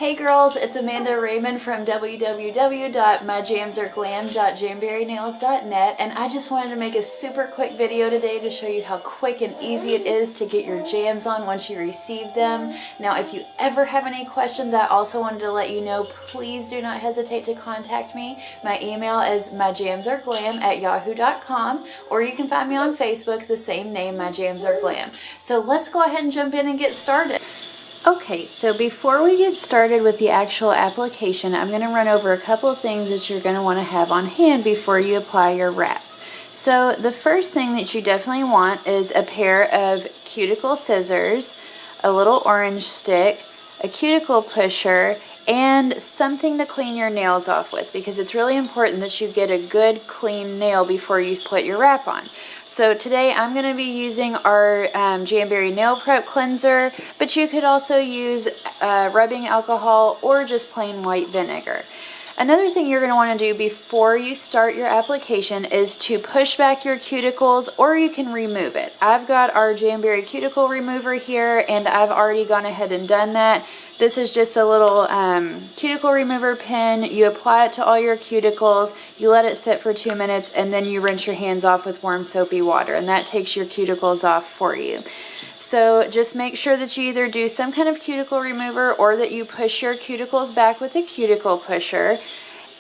Hey girls, it's Amanda Raymond from www.MyJamsAreGlam.jamberrynails.net, and I just wanted to make a super quick video today to show you how quick and easy it is to get your jams on once you receive them. Now if you ever have any questions, I also wanted to let you know, please do not hesitate to contact me. My email is MyJamsAreGlam@yahoo.com, or you can find me on Facebook, the same name, MyJamsAreGlam. So let's go ahead and jump in and get started. Okay, so before we get started with the actual application, I'm going to run over a couple of things that you're going to want to have on hand before you apply your wraps. So the first thing that you definitely want is a pair of cuticle scissors, a little orange stick, a cuticle pusher, and something to clean your nails off with, because it's really important that you get a good clean nail before you put your wrap on. So today I'm going to be using our Jamberry nail prep cleanser, but you could also use rubbing alcohol or just plain white vinegar. Another thing you're going to want to do before you start your application is to push back your cuticles, or you can remove it. I've got our Jamberry cuticle remover here, and I've already gone ahead and done that. This is just a little cuticle remover pen. You apply it to all your cuticles, you let it sit for 2 minutes, and then you rinse your hands off with warm soapy water, and that takes your cuticles off for you. So just make sure that you either do some kind of cuticle remover or that you push your cuticles back with a cuticle pusher.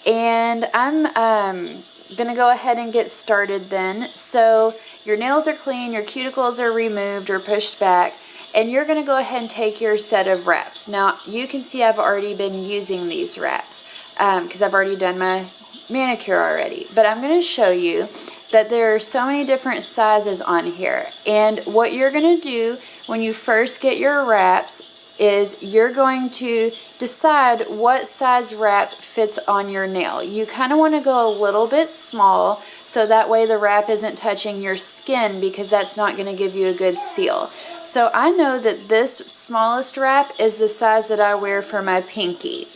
And I'm going to go ahead and get started then. So your nails are clean, your cuticles are removed or pushed back, and you're going to go ahead and take your set of wraps. Now you can see I've already been using these wraps because I've already done my manicure already. But I'm going to show you that there are so many different sizes on here, and what you're going to do when you first get your wraps is you're going to decide what size wrap fits on your nail. You kind of want to go a little bit small so that way the wrap isn't touching your skin, because that's not going to give you a good seal. So I know that this smallest wrap is the size that I wear for my pinky.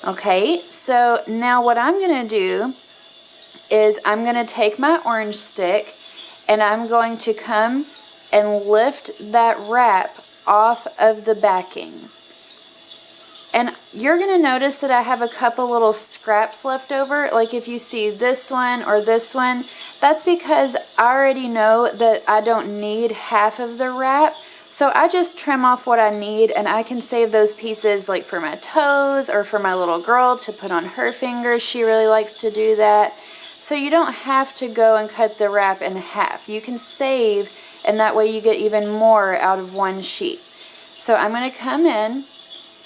Okay, so now what I'm going to do is I'm going to take my orange stick and I'm going to come and lift that wrap off of the backing. And you're going to notice that I have a couple little scraps left over. Like if you see this one or this one, that's because I already know that I don't need half of the wrap. So I just trim off what I need, and I can save those pieces like for my toes or for my little girl to put on her fingers. She really likes to do that. So you don't have to go and cut the wrap in half. You can save, and that way you get even more out of one sheet. So I'm going to come in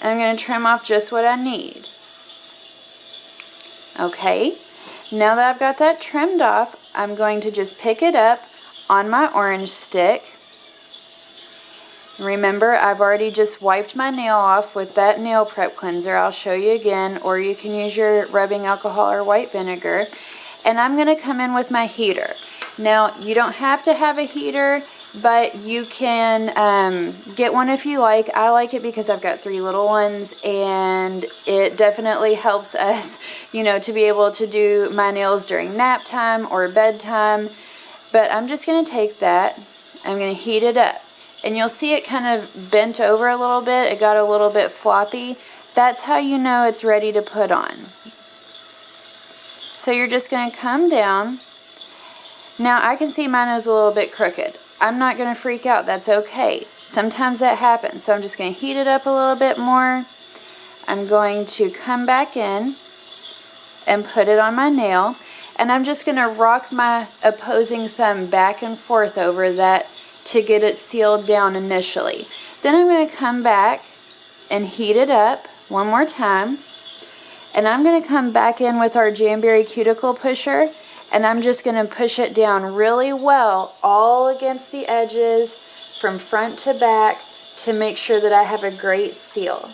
and I'm going to trim off just what I need. Okay, now that I've got that trimmed off, I'm going to just pick it up on my orange stick. Remember, I've already just wiped my nail off with that nail prep cleanser. I'll show you again, or you can use your rubbing alcohol or white vinegar. And I'm going to come in with my heater. Now, you don't have to have a heater, but you can get one if you like. I like it because I've got 3 little ones, and it definitely helps us, you know, to be able to do my nails during nap time or bedtime. But I'm just going to take that, I'm going to heat it up. And you'll see it kind of bent over a little bit. It got a little bit floppy. That's how you know it's ready to put on. So you're just going to come down. Now I can see mine is a little bit crooked. I'm not going to freak out. That's okay. Sometimes that happens. So I'm just going to heat it up a little bit more. I'm going to come back in and put it on my nail. And I'm just going to rock my opposing thumb back and forth over that to get it sealed down initially. Then I'm going to come back and heat it up one more time. And I'm going to come back in with our Jamberry cuticle pusher, and I'm just going to push it down really well all against the edges from front to back to make sure that I have a great seal.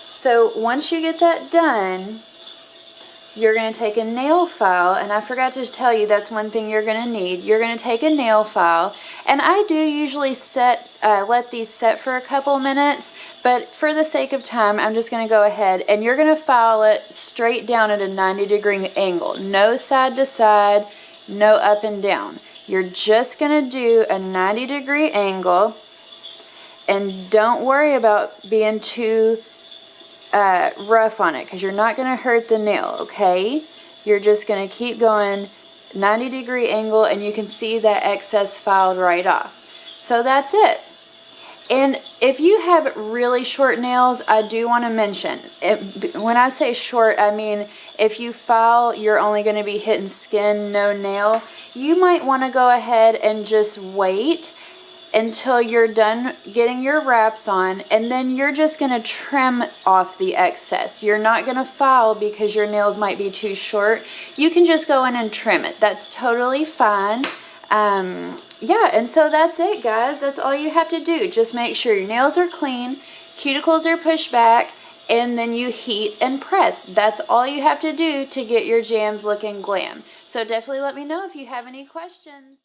So once you get that done, you're going to take a nail file, and I forgot to tell you that's one thing you're going to need. You're going to take a nail file, and I do usually let these set for a couple minutes, but for the sake of time, I'm just going to go ahead, and you're going to file it straight down at a 90-degree angle. No side to side, no up and down. You're just going to do a 90-degree angle, and don't worry about being too rough on it because you're not going to hurt the nail, okay? You're just going to keep going 90-degree angle, and you can see that excess filed right off. So that's it. And if you have really short nails, I do want to mention, when I say short, I mean if you file, you're only going to be hitting skin, no nail, you might want to go ahead and just wait until you're done getting your wraps on, and then you're just going to trim off the excess. You're not going to file because your nails might be too short. You can just go in and trim it. That's totally fine. Yeah, and so that's it, guys. That's all you have to do. Just make sure your nails are clean, cuticles are pushed back, and then you heat and press. That's all you have to do to get your jams looking glam. So definitely let me know if you have any questions.